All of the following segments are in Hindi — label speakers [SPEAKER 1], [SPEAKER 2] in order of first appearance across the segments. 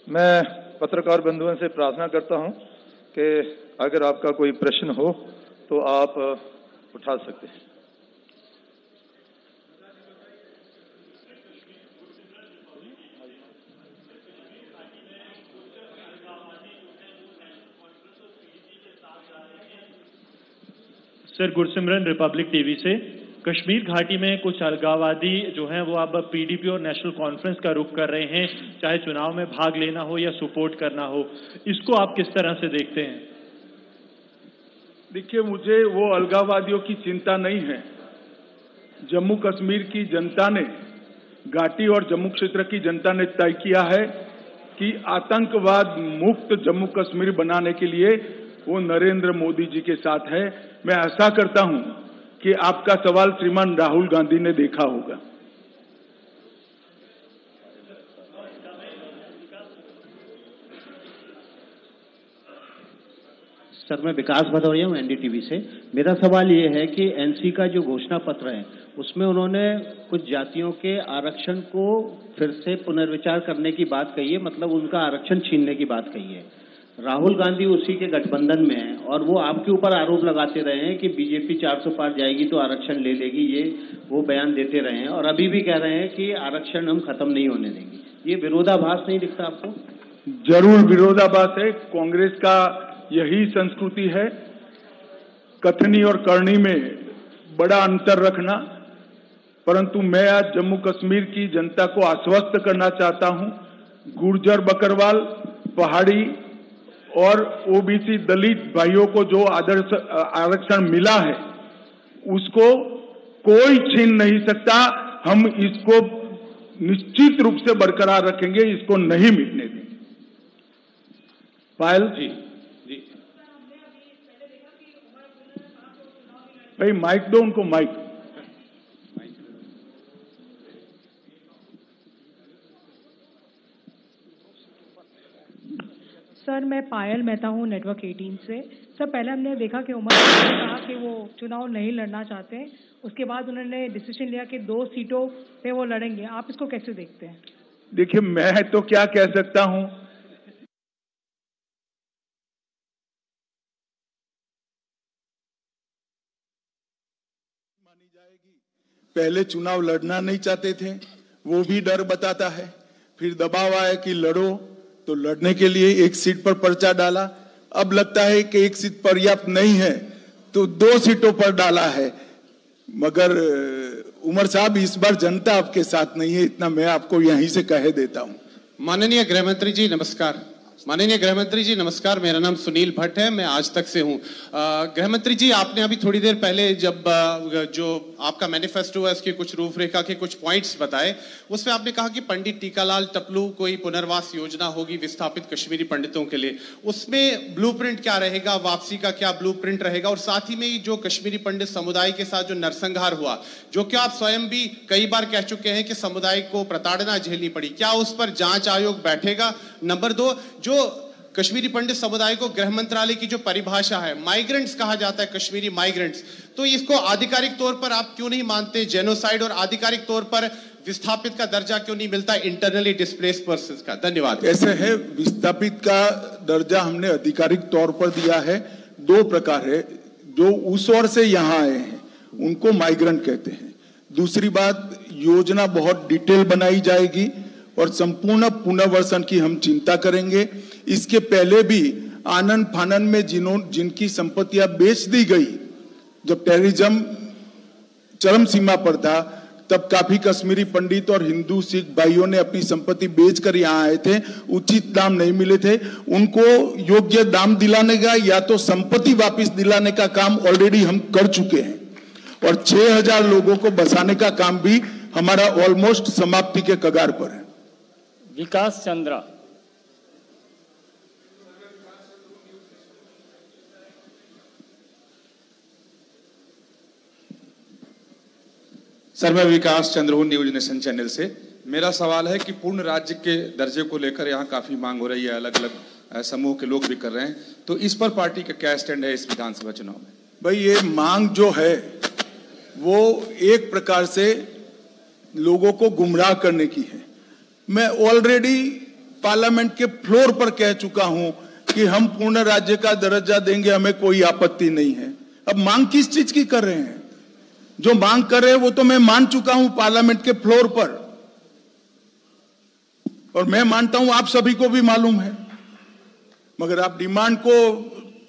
[SPEAKER 1] मैं पत्रकार बंधुओं से प्रार्थना करता हूं कि अगर आपका कोई प्रश्न हो तो आप उठा सकते हैं।
[SPEAKER 2] सर, गुरसिमरन रिपब्लिक टीवी से। कश्मीर घाटी में कुछ अलगाववादी जो हैं वो अब पीडीपी और नेशनल कॉन्फ्रेंस का रुख कर रहे हैं, चाहे चुनाव में भाग लेना हो या सपोर्ट करना हो। इसको आप किस तरह से देखते हैं?
[SPEAKER 3] देखिए, मुझे वो अलगाववादियों की चिंता नहीं है। जम्मू कश्मीर की जनता ने, घाटी और जम्मू क्षेत्र की जनता ने तय किया है कि आतंकवाद मुक्त जम्मू कश्मीर बनाने के लिए वो नरेंद्र मोदी जी के साथ है। मैं आशा करता हूं कि आपका सवाल श्रीमान राहुल गांधी ने देखा होगा।
[SPEAKER 4] सर, मैं विकास भदौरिया हूँ एनडीटीवी से। मेरा सवाल ये है कि एनसी का जो घोषणा पत्र है उसमें उन्होंने कुछ जातियों के आरक्षण को फिर से पुनर्विचार करने की बात कही है, मतलब उनका आरक्षण छीनने की बात कही है। राहुल गांधी उसी के गठबंधन में है और वो आपके ऊपर आरोप लगाते रहे हैं कि बीजेपी 400 पार जाएगी तो आरक्षण ले लेगी, ये वो बयान देते रहे हैं और अभी भी कह रहे हैं कि आरक्षण हम खत्म नहीं होने देंगे। ये विरोधाभास नहीं दिखता आपको?
[SPEAKER 3] जरूर विरोधाभास है। कांग्रेस का यही संस्कृति है, कथनी और करनी में बड़ा अंतर रखना। परंतु मैं आज जम्मू कश्मीर की जनता को आश्वस्त करना चाहता हूं, गुर्जर, बकरवाल, पहाड़ी और ओबीसी दलित भाइयों को जो आरक्षण मिला है उसको कोई छीन नहीं सकता। हम इसको निश्चित रूप से बरकरार रखेंगे, इसको नहीं मिटने देंगे। पायल जी, भाई माइक दो उनको, माइक।
[SPEAKER 5] सर, मैं पायल मेहता हूँ नेटवर्क 18 से। सर, पहले हमने देखा कि उमर ने कहा कि वो चुनाव नहीं लड़ना चाहते, उसके बाद उन्होंने डिसीजन लिया कि 2 सीटों पे वो लड़ेंगे। आप इसको कैसे देखते हैं?
[SPEAKER 3] देखिए, मैं तो क्या कह सकता हूं, मानी जाएगी। पहले चुनाव लड़ना नहीं चाहते थे, वो भी डर बताता है, फिर दबाव आया कि लड़ो तो लड़ने के लिए 1 सीट पर पर्चा डाला। अब लगता है कि 1 सीट पर्याप्त नहीं है तो 2 सीटों पर डाला है। मगर उमर साहब, इस बार जनता आपके साथ नहीं है, इतना मैं आपको यहीं से कह देता हूं।
[SPEAKER 6] माननीय गृहमंत्री जी नमस्कार। माननीय गृहमंत्री जी नमस्कार, मेरा नाम सुनील भट्ट है, मैं आज तक से हूं। गृहमंत्री जी, आपने अभी थोड़ी देर पहले जब जो आपका मैनिफेस्टो है उसकी कुछ रूपरेखा के कुछ पॉइंट्स बताए, उसमें आपने कहा कि पंडित टीकालाल टपलू कोई पुनर्वास योजना होगी विस्थापित कश्मीरी पंडितों के लिए। उसमें ब्लूप्रिंट क्या रहेगा, वापसी का क्या ब्लूप्रिंट रहेगा, और साथ ही में जो कश्मीरी पंडित समुदाय के साथ जो नरसंहार हुआ, जो कि आप स्वयं भी कई बार कह चुके हैं कि समुदाय को प्रताड़ना झेलनी पड़ी, क्या उस पर जांच आयोग बैठेगा? नंबर 2, जो कश्मीरी पंडित समुदाय को गृह मंत्रालय की जो परिभाषा है, माइग्रेंट्स कहा जाता है, कश्मीरी माइग्रेंट्स, तो इसको आधिकारिक तौर पर आप क्यों नहीं मानते जेनोसाइड, और आधिकारिक तौर पर विस्थापित का दर्जा क्यों नहीं मिलता इंटरनली डिस्प्लेस्ड पर्संस का? धन्यवाद।
[SPEAKER 3] ऐसे है, विस्थापित का दर्जा हमने आधिकारिक तौर पर दिया है। 2 प्रकार है, जो उस ओर से यहां आए हैं उनको माइग्रेंट कहते हैं। दूसरी बात, योजना बहुत डिटेल बनाई जाएगी और संपूर्ण पुनर्वसन की हम चिंता करेंगे। इसके पहले भी आनन फानन में जिनकी संपत्तियां बेच दी गई, जब टेररिज्म चरम सीमा पर था, तब काफी कश्मीरी पंडित और हिंदू सिख भाइयों ने अपनी संपत्ति बेचकर यहाँ आए थे, उचित दाम नहीं मिले थे, उनको योग्य दाम दिलाने का या तो संपत्ति वापस दिलाने का काम ऑलरेडी हम कर चुके हैं, और 6000 लोगों को बसाने का काम भी हमारा ऑलमोस्ट समाप्ति के कगार पर है।
[SPEAKER 7] विकास चंद्रा।
[SPEAKER 8] सर, मैं विकास चंद्र हूं न्यूज नेशन चैनल से। मेरा सवाल है कि पूर्ण राज्य के दर्जे को लेकर यहाँ काफी मांग हो रही है, अलग अलग समूह के लोग भी कर रहे हैं, तो इस पर पार्टी का क्या स्टैंड है इस विधानसभा चुनाव में?
[SPEAKER 3] भाई, ये मांग जो है वो एक प्रकार से लोगों को गुमराह करने की है। मैं ऑलरेडी पार्लियामेंट के फ्लोर पर कह चुका हूं कि हम पूर्ण राज्य का दर्जा देंगे, हमें कोई आपत्ति नहीं है। अब मांग किस चीज की कर रहे हैं? जो मांग कर रहे हैं वो तो मैं मान चुका हूं पार्लियामेंट के फ्लोर पर, और मैं मानता हूं आप सभी को भी मालूम है, मगर आप डिमांड को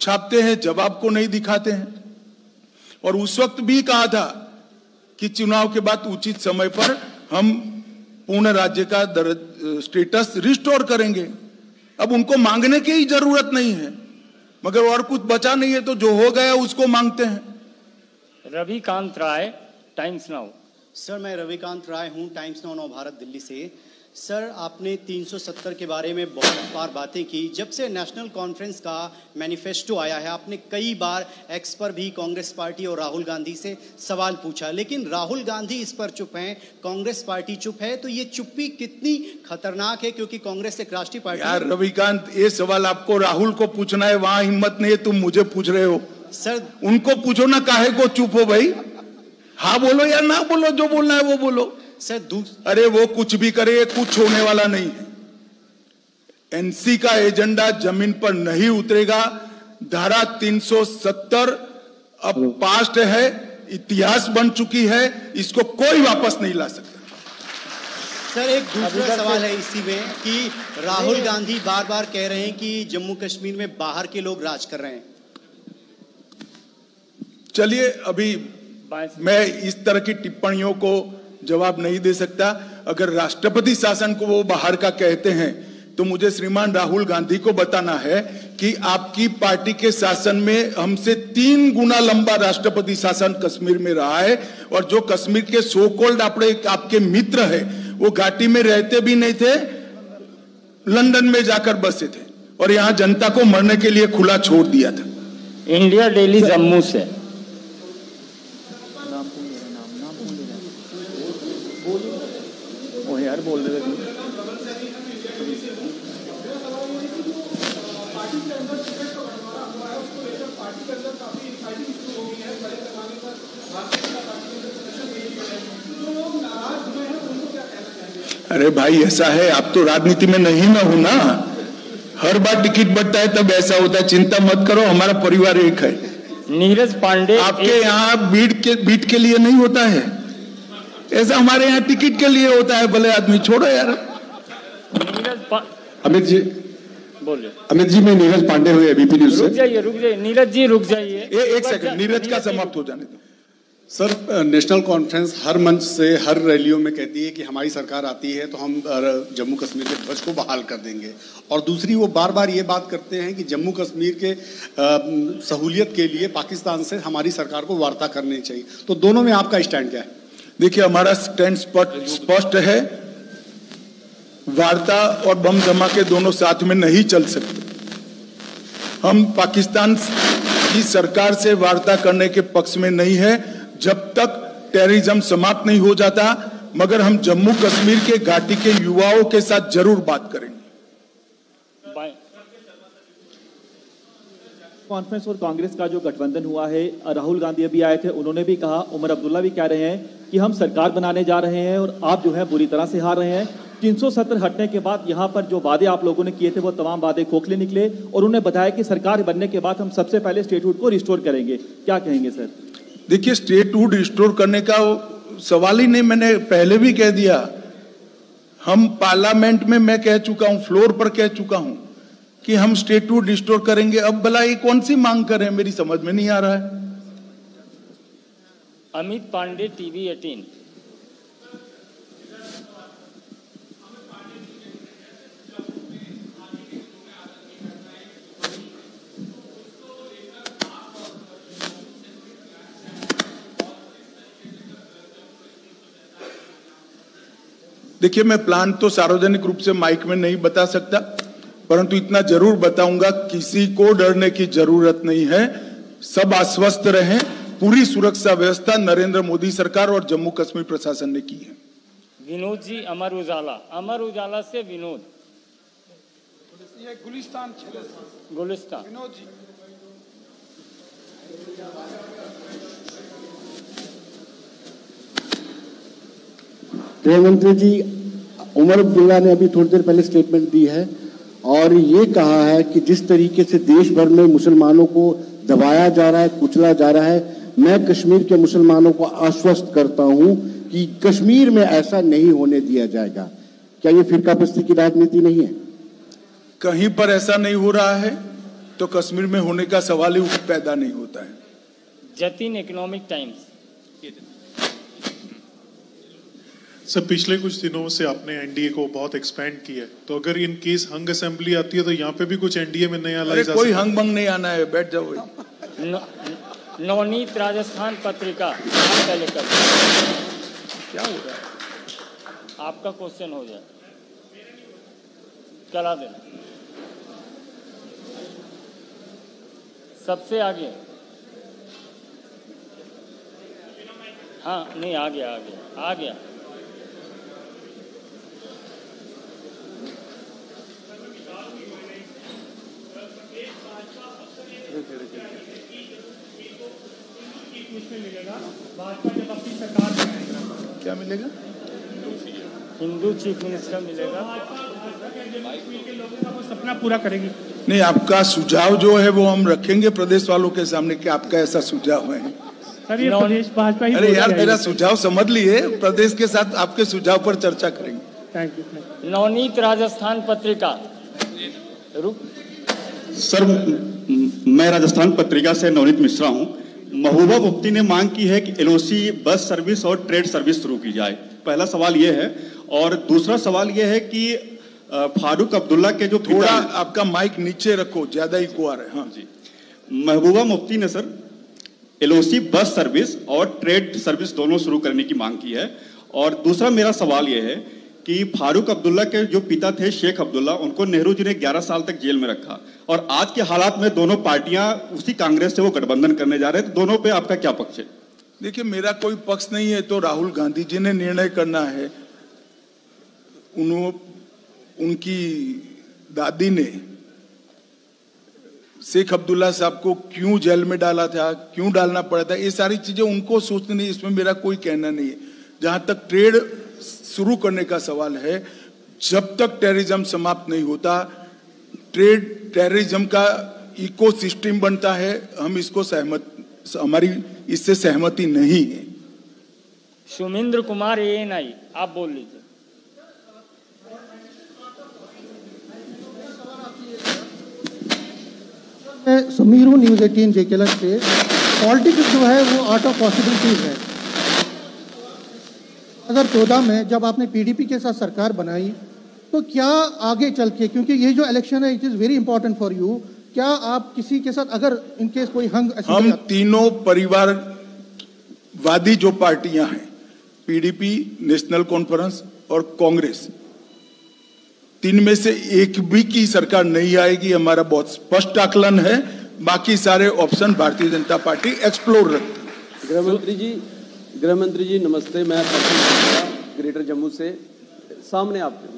[SPEAKER 3] छापते हैं, जवाब को नहीं दिखाते हैं। और उस वक्त भी कहा था कि चुनाव के बाद उचित समय पर हम पूर्ण राज्य का स्टेटस रिस्टोर करेंगे। अब उनको मांगने की ही जरूरत नहीं है, मगर और कुछ बचा नहीं है तो जो हो गया उसको मांगते हैं।
[SPEAKER 7] रविकांत राय, टाइम्स नाउ।
[SPEAKER 9] सर, मैं रविकांत राय हूं, टाइम्स नाउ नव भारत दिल्ली से। सर, आपने 370 के बारे में बहुत बार बातें की। जब से नेशनल कॉन्फ्रेंस का मैनिफेस्टो आया है, आपने कई बार एक्स पर भी कांग्रेस पार्टी और राहुल गांधी से सवाल पूछा, लेकिन राहुल गांधी इस पर चुप हैं, कांग्रेस पार्टी चुप है। तो ये चुप्पी कितनी खतरनाक है, क्योंकि कांग्रेस एक राष्ट्रीय पार्टी।
[SPEAKER 3] यार रविकांत, ये सवाल आपको राहुल को पूछना है, वहां हिम्मत नहीं है, तुम मुझे पूछ रहे हो।
[SPEAKER 9] सर,
[SPEAKER 3] उनको पूछो ना, काहे को चुप हो भाई? हाँ बोलो या ना बोलो, जो बोलना है वो बोलो।
[SPEAKER 9] सर,
[SPEAKER 3] अरे वो कुछ भी करे, कुछ होने वाला नहीं है। एनसी का एजेंडा जमीन पर नहीं उतरेगा। धारा 370 अब पास्ट है, इतिहास बन चुकी है, इसको कोई वापस नहीं ला सकता।
[SPEAKER 9] सर, एक दूसरा सवाल है इसी में कि राहुल गांधी बार बार कह रहे हैं कि जम्मू कश्मीर में बाहर के लोग राज कर रहे हैं।
[SPEAKER 3] चलिए, अभी मैं इस तरह की टिप्पणियों को जवाब नहीं दे सकता। अगर राष्ट्रपति शासन को वो बाहर का कहते हैं तो मुझे श्रीमान राहुल गांधी को बताना है कि आपकी पार्टी के शासन में हमसे 3 गुना लंबा राष्ट्रपति शासन कश्मीर में रहा है, और जो कश्मीर के सो कॉल्ड आपके मित्र है वो घाटी में रहते भी नहीं थे, लंदन में जाकर बसे थे, और यहाँ जनता को मरने के लिए खुला छोड़ दिया था।
[SPEAKER 7] इंडिया डेली जम्मू से। यार बोल रहे थे।
[SPEAKER 3] अरे भाई, ऐसा है, आप तो राजनीति में नहीं ना हो ना, हर बार टिकट बढ़ता है तब ऐसा होता है। चिंता मत करो, हमारा परिवार एक है।
[SPEAKER 7] नीरज पांडे,
[SPEAKER 3] आपके यहाँ बीट के लिए नहीं होता है ऐसा, हमारे यहाँ टिकट के लिए होता है। भले आदमी, छोड़ो यार।
[SPEAKER 10] अमित जी
[SPEAKER 7] बोलिए।
[SPEAKER 10] अमित जी, मैं नीरज पांडे हुए एबीपी न्यूज से।
[SPEAKER 7] रुक जाइए नीरज जी, रुक जाइए
[SPEAKER 3] एक सेकंड, नीरज का समाप्त हो जाने दो।
[SPEAKER 10] सर, नेशनल कॉन्फ्रेंस हर मंच से, हर रैलियों में कहती है कि हमारी सरकार आती है तो हम जम्मू कश्मीर के ध्वज को बहाल कर देंगे, और दूसरी वो बार बार ये बात करते हैं कि जम्मू कश्मीर के सहूलियत के लिए पाकिस्तान से हमारी सरकार को वार्ता करनी चाहिए। तो दोनों में आपका स्टैंड क्या है?
[SPEAKER 3] देखिए, हमारा स्टैंड स्पष्ट है। वार्ता और बम धमाके दोनों साथ में नहीं चल सकते। हम पाकिस्तान की सरकार से वार्ता करने के पक्ष में नहीं है जब तक टेररिज्म समाप्त नहीं हो जाता, मगर हम जम्मू कश्मीर के घाटी के युवाओं के साथ जरूर बात करेंगे।
[SPEAKER 11] कॉन्फ्रेंस और कांग्रेस का जो गठबंधन हुआ है, राहुल गांधी अभी आए थे, उन्होंने भी कहा, उमर अब्दुल्ला भी कह रहे हैं कि हम सरकार बनाने जा रहे हैं और आप जो है बुरी तरह से हार रहे हैं। 370 हटने के बाद यहाँ पर जो वादे आप लोगों ने किए थे वो तमाम वादे खोखले निकले, और उन्होंने बताया कि सरकार बनने के बाद हम सबसे पहले स्टेटहुड को रिस्टोर करेंगे। क्या कहेंगे सर?
[SPEAKER 3] देखिए, स्टेटहुड रिस्टोर करने का सवाल ही नहीं, मैंने पहले भी कह दिया। हम पार्लियामेंट में मैं कह चुका हूं, फ्लोर पर कह चुका हूं कि हम स्टेटहुड रिस्टोर करेंगे। अब भला ये कौन सी मांग करें, मेरी समझ में नहीं आ रहा है।
[SPEAKER 7] अमित पांडे, टीवी 18।
[SPEAKER 3] देखिए, मैं प्लान तो सार्वजनिक रूप से माइक में नहीं बता सकता, परंतु इतना जरूर बताऊंगा, किसी को डरने की जरूरत नहीं है। सब आश्वस्त रहें। पूरी सुरक्षा व्यवस्था नरेंद्र मोदी सरकार और जम्मू कश्मीर प्रशासन ने की है।
[SPEAKER 7] विनोद जी, अमर उजाला से विनोद।
[SPEAKER 12] गुलिस्तान
[SPEAKER 7] विनोद जी।
[SPEAKER 13] गृह मंत्री जी,
[SPEAKER 12] उमर अब्दुल्ला ने अभी थोड़ी देर पहले स्टेटमेंट दी है और ये कहा है कि जिस तरीके से देश भर में मुसलमानों को दबाया जा रहा है, कुचला जा रहा है, मैं कश्मीर के मुसलमानों को आश्वस्त करता हूं कि कश्मीर में ऐसा नहीं होने दिया जाएगा। क्या ये फिरकापरस्ती की राजनीति नहीं है?
[SPEAKER 3] कहीं पर ऐसा नहीं हो रहा है तो कश्मीर में होने का सवाल ही पैदा नहीं होता है।
[SPEAKER 7] Jatin economic times.
[SPEAKER 13] सर, पिछले कुछ दिनों से आपने एनडीए को बहुत एक्सपेंड किया है, तो अगर इन केस हंग असेंबली आती है तो यहाँ पे भी कुछ एनडीए में नया लाई जा सकता है?
[SPEAKER 3] कोई हंग बंग नहीं आना है, बैठ जाओ।
[SPEAKER 7] नवनीत राजस्थान पत्रिका पहले कर
[SPEAKER 3] क्या हो रहा है?
[SPEAKER 7] आपका क्वेश्चन हो जाए, चला देना। सबसे आगे, हाँ नहीं, आ गया।
[SPEAKER 3] क्या मिलेगा?
[SPEAKER 7] हिंदू चीफ मिनिस्टर मिलेगा।
[SPEAKER 14] सपना पूरा करेगी।
[SPEAKER 3] नहीं, आपका सुझाव जो है वो हम रखेंगे प्रदेश वालों के सामने कि आपका ऐसा सुझाव है।
[SPEAKER 14] सर, ये प्रदेश भाजपा ही।
[SPEAKER 3] अरे यार, मेरा सुझाव समझ लिए, प्रदेश के साथ आपके सुझाव पर चर्चा करेंगे।
[SPEAKER 14] Thank you.
[SPEAKER 7] Navneet Rajasthan Patrika.
[SPEAKER 15] Sir, मैं राजस्थान पत्रिका से नवनीत मिश्रा हूं। महबूबा मुफ्ती ने मांग की है कि एलओसी बस सर्विस और ट्रेड सर्विस शुरू की जाए। पहला सवाल यह है, और दूसरा सवाल यह है कि फारूक अब्दुल्ला के जो
[SPEAKER 3] थोड़ा आपका माइक नीचे रखो, ज्यादा इको आ रहा है। हाँ
[SPEAKER 15] जी। महबूबा मुफ्ती ने सर एलओसी बस सर्विस और ट्रेड सर्विस दोनों शुरू करने की मांग की है। और दूसरा मेरा सवाल यह है कि फारूक अब्दुल्ला के जो पिता थे शेख अब्दुल्ला, उनको नेहरू जी ने 11 साल तक जेल में रखा, और आज के हालात में दोनों पार्टियां उसी कांग्रेस से वो गठबंधन करने जा रहे हैं, तो दोनों पे आपका क्या पक्ष है?
[SPEAKER 3] देखिए, मेरा कोई पक्ष नहीं है, तो राहुल गांधी जी ने निर्णय करना है। उनकी दादी ने शेख अब्दुल्ला साहब को क्यों जेल में डाला था, क्यों डालना पड़ा था, ये सारी चीजें उनको सोचनी, इसमें मेरा कोई कहना नहीं है। जहां तक ट्रेड शुरू करने का सवाल है, जब तक टेररिज्म समाप्त नहीं होता, टेररिज्म का इकोसिस्टम बनता है, हम इसको हमारी इससे सहमति नहीं है।
[SPEAKER 7] सुमिंद्र कुमार ANI, आप बोल लीजिए।
[SPEAKER 16] समीर हूँ, न्यूज़ 18 जेकेलर से। पॉलिटिक्स जो है वो आर्ट ऑफ पॉसिबिलिटीज है। 2014 में जब आपने पीडीपी के साथ सरकार बनाई, तो क्या आगे चल के, क्योंकि ये जो इलेक्शन है it is very important for you, क्या आप किसी के साथ अगर इनकेस कोई हम
[SPEAKER 3] तीनों परिवारवादी जो पार्टियां हैं, पीडीपी, नेशनल कॉन्फ्रेंस और कांग्रेस, तीन में से एक भी की सरकार नहीं आएगी, हमारा बहुत स्पष्ट आकलन है। बाकी सारे option Bharatiya Janata party explore रखती है।
[SPEAKER 17] गृह मंत्री जी नमस्ते, मैं ग्रेटर जम्मू से सामने आपके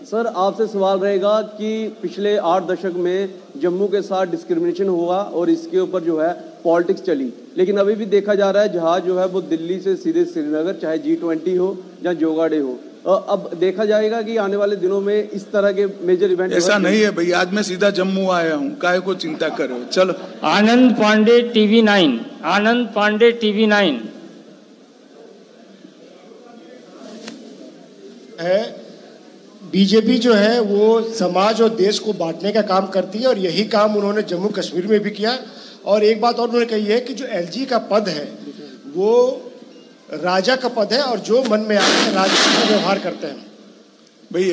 [SPEAKER 17] सर, आपसे सवाल रहेगा कि पिछले 8 दशक में जम्मू के साथ डिस्क्रिमिनेशन हुआ और इसके ऊपर जो है पॉलिटिक्स चली, लेकिन अभी भी देखा जा रहा है जहाज जो है वो दिल्ली से सीधे श्रीनगर, चाहे G20 हो या जोगाड़े हो। अब देखा जाएगा कि आने वाले दिनों में इस तरह के मेजर इवेंट
[SPEAKER 3] ऐसा नहीं है भाई, आज मैं सीधा जम्मू आया हूँ, काहे को चिंता कर रहे हो। चलो।
[SPEAKER 7] आनंद पांडे TV9, आनंद पांडे TV9
[SPEAKER 18] है। बीजेपी जो है वो समाज और देश को बांटने का काम करती है और यही काम उन्होंने जम्मू कश्मीर में भी किया। और एक बात और उन्होंने कही है कि जो LG का पद है वो राजा का पद है और जो मन में आए राजा का व्यवहार करते हैं।
[SPEAKER 3] भाई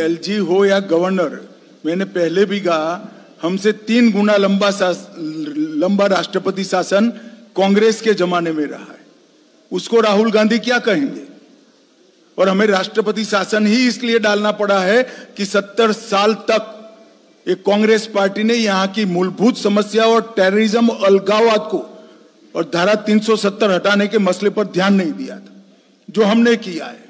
[SPEAKER 3] LG हो या गवर्नर, मैंने पहले भी कहा, हमसे 3 गुना लंबा राष्ट्रपति शासन कांग्रेस के जमाने में रहा है, उसको राहुल गांधी क्या कहेंगे। और हमें राष्ट्रपति शासन ही इसलिए डालना पड़ा है कि 70 साल तक एक कांग्रेस पार्टी ने यहाँ की मूलभूत समस्या और टेररिज्म, अलगाववाद को और धारा 370 हटाने के मसले पर ध्यान नहीं दिया था, जो हमने किया है।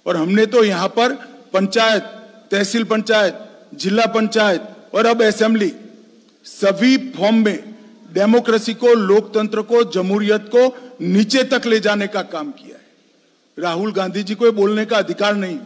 [SPEAKER 3] और हमने तो यहाँ पर पंचायत, तहसील पंचायत, जिला पंचायत और अब असेंबली, सभी फॉर्म में डेमोक्रेसी को, लोकतंत्र को, जमहूरियत को नीचे तक ले जाने का काम किया है। राहुल गांधी जी को ये बोलने का अधिकार नहीं।